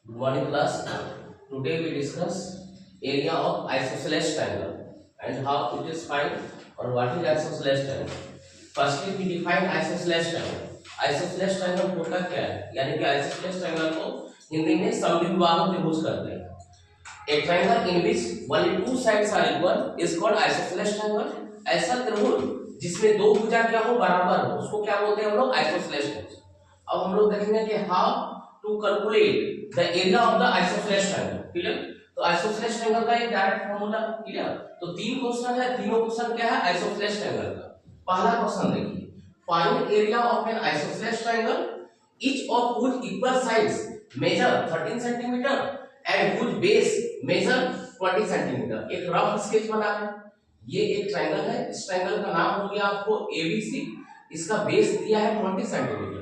Good morning class. Today we discuss area of isosceles triangle and how it is find or what is isosceles triangle. Firstly we define isosceles triangle. Isosceles triangle होता क्या है? यानी कि isosceles triangle को हिंदी में समद्विबाहु त्रिभुज कहते हैं. A triangle in which only two sides are equal is called isosceles triangle. ऐसा त्रिभुज जिसमें दो भुजा क्या हो बराबर हो उसको क्या बोलते हैं हम लोग isosceles triangle. अब हम लोग देखेंगे कि how to calculate the area of the isosceles triangle. Clear? तो isosceles triangle का एक डायरेक्ट फार्मूला क्लियर. तो तीन क्वेश्चन है, तीनों क्वेश्चन क्या है isosceles triangle का. पहला क्वेश्चन देखिए, find area of an isosceles triangle each of whose equal sides measure 13 cm and whose base measure 20 cm. एक रफ स्केच बना है. ये एक ट्रायंगल है. इस ट्रायंगल का नाम हो गया आपको ABC. इसका बेस दिया है 20 सेंटीमीटर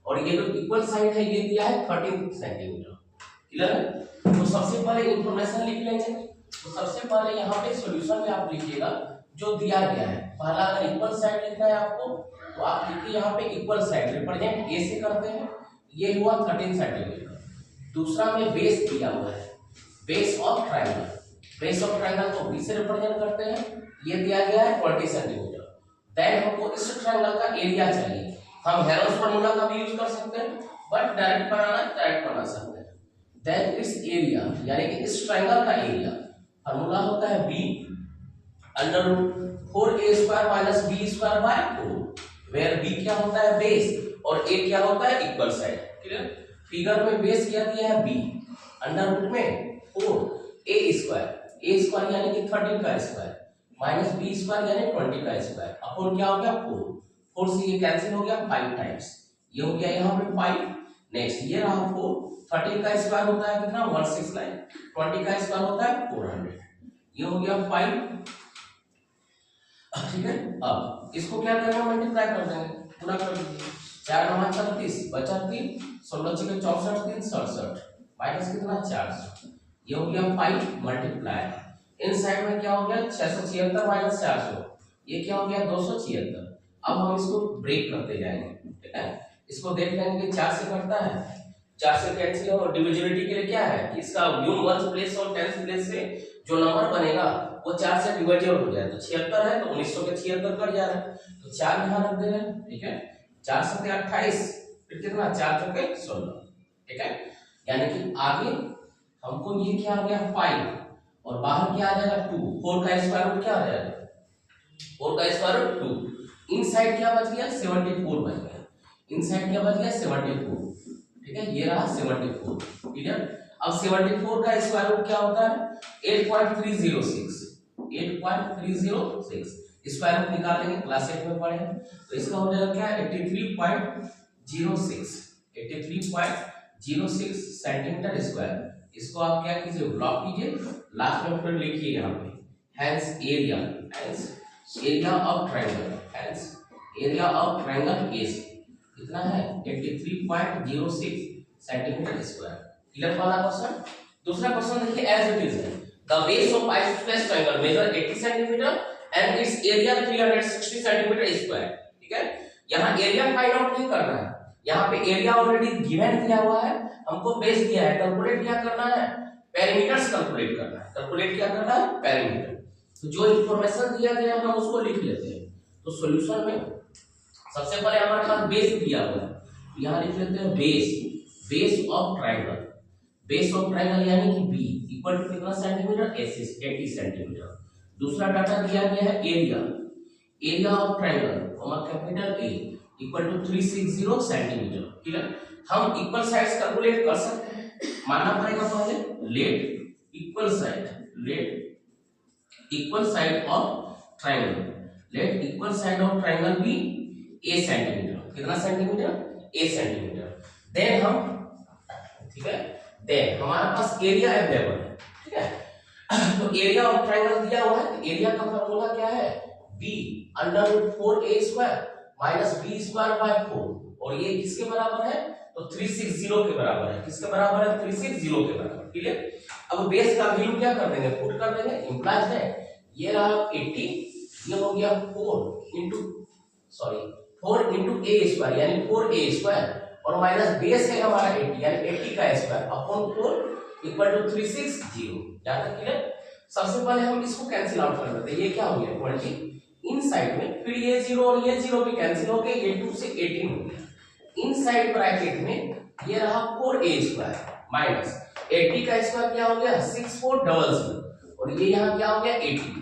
और ये जो इक्वल साइड है ये दिया है 13 सेंटीमीटर. क्लियर है? तो सबसे पहले इंफॉर्मेशन लिख लेंगे. तो सबसे पहले यहाँ पे सॉल्यूशन में आप लिखिएगा जो दिया गया है. पहला अगर इक्वल साइड लिखना है आपको तो आप लिखिए यहाँ पे इक्वल साइड रिप्रेजेंट ए से करते हैं. ये हुआ 13 सेंटीमीटर. दूसरा में बेस दिया हुआ है, base of triangle. Base of triangle को बी से रिप्रेजेंट करते हैं. ये दिया गया है 20 सेंटीमीटर. देन हमको इस ट्रायंगल का एरिया चाहिए. हम हेरोल्ड्स फार्मूला का भी यूज कर सकते हैं बट डायरेक्ट बनाना है डायरेक्ट बना सकते हैं. देन इस एरिया यानी कि इस ट्रायंगल का एरिया फार्मूला होता है b under root 4a² minus b² by 4 where b क्या होता है बेस और a क्या होता है इक्वल साइड. क्लियर? फिगर में बेस क्या दिया है b अंडर रूट में 4a² यानी कि 13 का स्क्वायर माइनस b² यानी 20 का स्क्वायर अपॉन क्या हो गया 4 से ये कैंसिल हो गया 5 टाइम्स. ये हो गया यहाँ पे 5. नेक्स्ट ये रहा 4. 13 का स्क्वायर होता है कितना 169. 20 का स्क्वायर होता है 400. ये हो गया 5. ठीक है. अब इसको क्या करना मल्टीप्लाई कर देंगे, पूरा कर दीजिए. 4 9 36 बचा 3 16 6 64 3 67 माइनस कितना 400. ये हो गया 5 मल्टीप्लाई. इन साइड में क्या हो गया 676 माइनस 400. ये क्या हो गया 276. अब हम इसको ब्रेक करते जाएंगे. ठीक है. इसको देख लेंगे कि 4 से कटता है, 4 से कैंसिल और डिविजिबिलिटी के लिए क्या है कि इसका न्यू 1 प्लेस और 10 प्लेस से जो नंबर बनेगा वो 4 से डिविजिबल हो जाए. तो 76 है तो 1900 के 76 कट जा रहा है तो 4 यहां रख दे रहे हैं. ठीक है. 4 7 28 फिर कितना 4 चौके 16. ठीक है. यानी कि आगे हमको ये क्या आ गया 5 और बाहर क्या आ जाएगा 2. 4 का स्क्वायर रूट क्या आ जाएगा 4 का स्क्वायर रूट 2. इनसाइड क्या बच गया 74 बच गया. इनसाइड क्या बच गया 74. ठीक है. ये रहा 74. क्लियर? अब 74 का स्क्वायर रूट क्या होता है 8.306. 8.306 स्क्वायर रूट निकालेंगे क्लास 8 में पढ़े. तो इसका हो जाएगा क्या 83.06 83.06 सेंटीमीटर स्क्वायर. इसको आप क्या कीजिए ब्लॉक कीजिए. लास्ट में फिर लिखिए यहाँ पे hence area of triangle. Hence area of triangle is कितना है 83.06 सेंटीमीटर स्क्वायर. क्लियर वाला क्वेश्चन. दूसरा क्वेश्चन देखिए एज इट इज है. The base of isosceles triangle measure 80 centimetre and its area 360 centimetre square. ठीक है. यहाँ एरिया फाइंड आउट नहीं करना है. यहाँ पे एरिया ऑलरेडी गिवन दिया हुआ है, हमको बेस दिया है. कैलकुलेट क्या करना है पेरीमीटर्स कैलकुलेट करना है. कैलकुलेट क्या करना है पेरीमीटर. तो जो इंफॉर्मेशन दिया गया है हम उसको लिख लेते हैं. तो सॉल्यूशन में सबसे पहले हमारे पास बेस दिया हुआ है. यहाँ लिख लेते हैं base of triangle. Base of triangle यानी कि b इक्वल टू कितना सेंटीमीटर 80 सेंटीमीटर. दूसरा डाटा दिया गया है area of triangle capital A equal to 360 centimetre. Clear? हम इक्वल साइड्स कैलकुलेट कर सकते हैं. मानना पड़ेगा पहले let equal side of triangle. Let equal side of triangle be a centimetre. कितना सेंटीमीटर a सेंटीमीटर. देन हम ठीक है देन हमारे पास एरिया अवेलेबल है. ठीक है. तो एरिया ऑफ ट्रायंगल दिया हुआ है. एरिया का फार्मूला क्या है b under root 4a² minus b² by 4 और ये किसके बराबर है तो 360 के बराबर है. किसके बराबर है 360 के बराबर. क्लियर? अब बेस का वैल्यू क्या कर देंगे पुट कर देंगे. इंप्लाइज है ये रहा 80. ये हो गया 4 into a² यानी 4a² और माइनस बेस है हमारा 80 यानी 80 का स्क्वायर अपॉन 4 इक्वल टू 360। यहाँ तक क्लियर। सबसे पहले हम इसको कैंसिल आउट कर देते हैं। ये क्या हो गया 20 इन साइड में, फिर ये 0 और ये 0 भी कैंसिल हो गए, ये 2 से 18 हो गया। इन साइड ब्रैकेट में ये रहा 4a स्क्वायर माइनस 80 का स्क्वायर क्या हो गया 6400 और ये यहाँ क्या हो गया 80।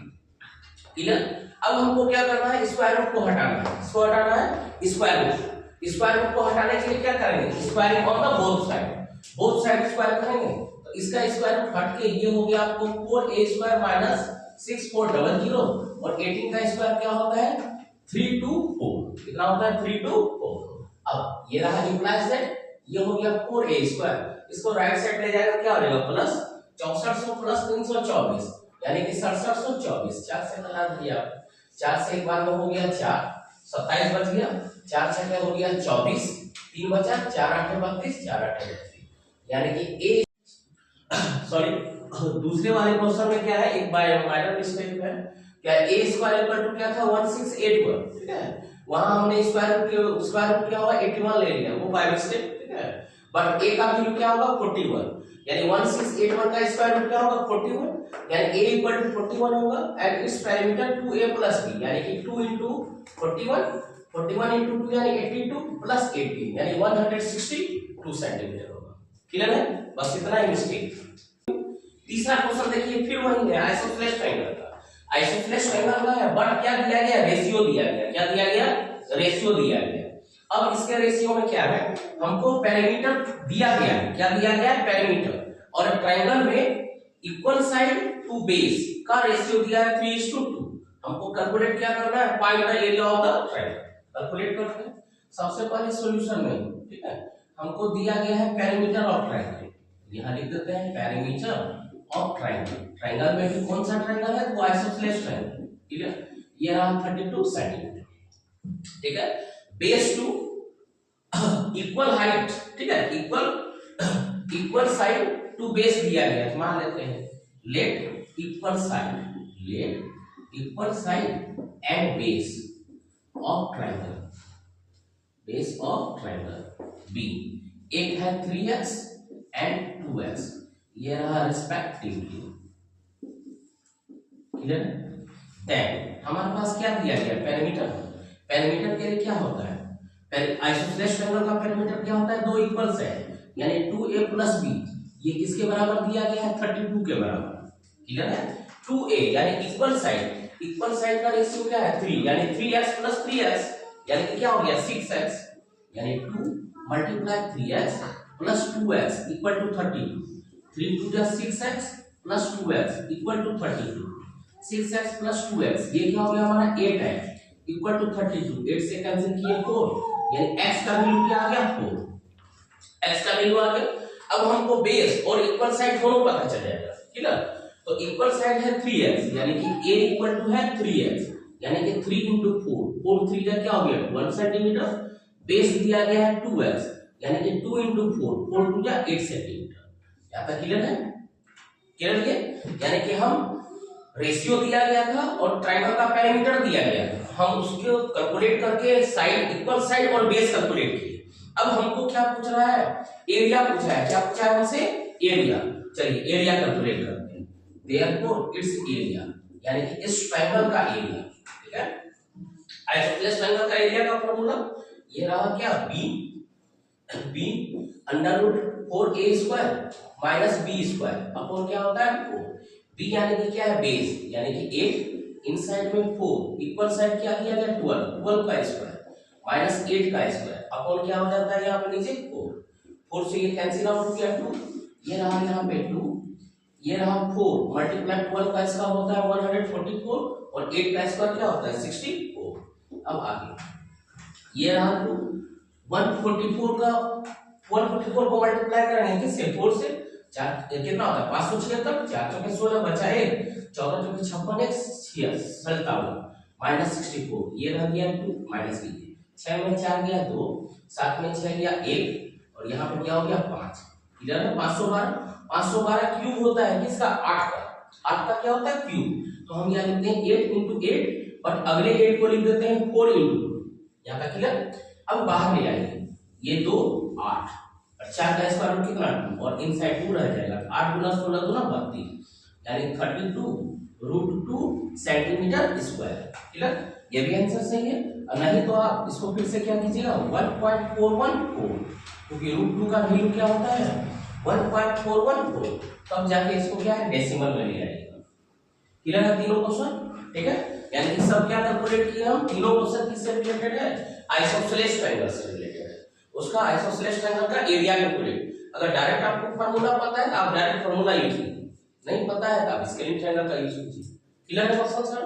क्लियर। अब हमको क्या करना है, स्क्वायर रूट को हटाना है। इसको हटाना है स्क्वायर रूट। स्क्वायर रूट को हटाने के लिए क्या करेंगे, squaring on the both side square करेंगे। तो इसका स्क्वायर रूट हट के ये हो गया आपको 4a स्क्वायर माइनस 6400 और 18 का स्क्वायर क्या होता है 324। कितना होता है 324। अब ये रहा इंप्लाइज दैट ये हो गया 4a स्क्वायर। इसको राइट साइड ले जाएगा क्या हो जाएगा प्लस 6400 प्लस 324 यानी कि 6724। 4 से घटा दिया, 4 से एक बार में हो गया 4, 27 बच गया, 4 छठे हो गया 24, 3 बचा, 4 8 32, 4 8 32 यानी कि ए सॉरी दूसरे वाले क्वेश्चन में क्या है, एक माइनर मिस्टेक है। क्या a स्क्वायर इक्वल टू क्या था 1681, ठीक है। वहां हमने स्क्वायर रूट क्या होगा 81 ले लिया, वो बाय मिस्टेक, ठीक है। बट a का वैल्यू क्या होगा 41 यानी 1681 का स्क्वायर रूट क्या होगा 41 यानी a इक्वल टू 41 होगा and it's parameter 2a plus b यानी कि 2 into 41 41 into 2 यानी 82 प्लस 18 यानी 162 सेंटीमीटर होगा। क्लियर है, बस इतना ही मिस्टेक। तीसरा क्वेश्चन देखिए फिर वही है आइसोसेलेस ट्रायंगल का। आइसोसेलेस ट्रायंगल का है बट क्या दिया गया रेशियो दिया गया। क्या दिया गया रेशियो दिया गया। अब इसके रेशियो में क्या है, हमको पैरामीटर दिया गया है। क्या दिया गया है पैरामीटर और ट्रायंगल में इक्वल साइड टू बेस का रेशियो दिया है 3:2। हमको कैलकुलेट क्या करना है, find the area of the triangle. Calculate करते हैं सबसे पहले सॉल्यूशन में, ठीक है। हमको दिया गया है पैरामीटर ऑफ ट्रायंगल, यहां लिख देते हैं पैरामीटर ऑफ ट्रायंगल। ट्रायंगल में भी कौन सा ट्रायंगल है, तो आइसोसेलेस ट्रायंगल। ठीक है, ये रहा 32 सेंटीमीटर, ठीक है। बेस टू इक्वल हाइट, ठीक है, इक्वल साइड टू बेस दिया गया है। मान लेते हैं let equal side and base of triangle be. एक है 3x एंड 2x, ये रहा रिस्पेक्टिवली। क्लियर। देन हमारे पास क्या दिया गया पैरामीटर। पैरामीटर के लिए क्या होता है, आइसोसेलेस ट्रायंगल का पैरामीटर क्या होता है, दो इक्वल साइड यानी 2a प्लस b। ये किसके बराबर दिया गया है 32 के बराबर। क्लियर है। 2a यानी इक्वल साइड का रेशियो क्या है 3 यानी 3x प्लस 3x यानी कि क्या हो गया 6x यानी 2 multiply 3x plus 2x equal to 32। 3 2 जा 6x plus 2x equal to 32। 6x plus 2x ये क्या हो गया हमारा 8x इक्वल टू 32। 8 से कैंसिल किए 4 यानी x का वैल्यू क्या आ गया 4। x का वैल्यू आ गया। अब हमको बेस और इक्वल साइड दोनों पता चल जाएगा। क्लियर। तो इक्वल साइड है 3x यानी कि a इक्वल टू है 3x यानी कि 3 into 4 4 3 का क्या हो गया 1 सेंटीमीटर। बेस दिया गया है 2x यानी कि 2 into 4 4 2 जा 8 सेंटीमीटर। यहां तक क्लियर है। क्लियर है, यानी कि हम रेशियो दिया गया था और ट्रायंगल का पैरामीटर दिया गया था, हम उसको कैलकुलेट करके साइड इक्वल साइड और बेस कैलकुलेट किए। अब हमको क्या पूछ रहा है, एरिया पूछा है। क्या पूछा है हमसे, एरिया। चलिए एरिया कैलकुलेट करते हैं। देयरफॉर इट्स एरिया यानी कि इस ट्रायंगल का एरिया, ठीक है। आइसोसेलेस ट्रायंगल का एरिया का फार्मूला ये रहा क्या b under root 4a square minus b square upon क्या होता है 4। b यानी कि क्या है बेस यानी कि 8 इनसाइड में 4 इक्वल साइड क्या किया गया 12 का स्क्वायर माइनस 8 का स्क्वायर अपॉन क्या हो जाता है यहाँ पे नीचे 4 से ये कैंसिल आउट हो गया 2। ये रहा यहाँ पे 2, ये रहा 4 मल्टीप्लाई 12 का स्क्वायर होता है 144 और 8 का स्क्वायर क्या होता है 64। अब आगे ये रहा 2 144 का 144 को मल्टीप्लाई करेंगे किससे 4 से। 4 कितना होता है 576, 4 चौके 16 बचा 1, 14 चौके 56 1 57 माइनस 64। ये रह गया 2 माइनस कीजिए 6 में 4 गया 2, 7 में 6 गया 1 और यहाँ पे क्या हो गया 5। इधर है 512 क्यूब होता है किसका 8 का क्या होता है क्यूब। तो हम यहाँ लिखते हैं 8 into 8 बट अगले 8 को लिख देते हैं 4 into 2। यहाँ का क्लियर। अब बाहर ले आइए ये 2 8 4 का स्क्वायर रूट कितना 2 और इनसाइड 2 रह जाएगा। 8 गुना 16 गुना 32 यानी 32√2 सेंटीमीटर स्क्वायर। क्लियर? ये भी आंसर सही है। और नहीं तो आप इसको फिर से क्या कीजिएगा 1.414 क्योंकि √2 का वैल्यू क्या होता है 1.414 तब जाके इसको क्या है डेसिमल में ले आइएगा। क्लियर है तीनों क्वेश्चन? ठीक है, यानी कि सब क्या कैलकुलेट किए हम तीनों क्वेश्चन किससे रिलेटेड है आइसोसेलेस ट्रायंगल से रिलेटेड है। उसका आइसोसेलेस ट्रायंगल का एरिया कैलकुलेट अगर डायरेक्ट आपको फार्मूला पता है आप डायरेक्ट फार्मूला यूज कीजिए, नहीं पता है तो आप स्केलिंग ट्रायंगल का यूज कीजिए। क्लियर है क्वेश्चन सर?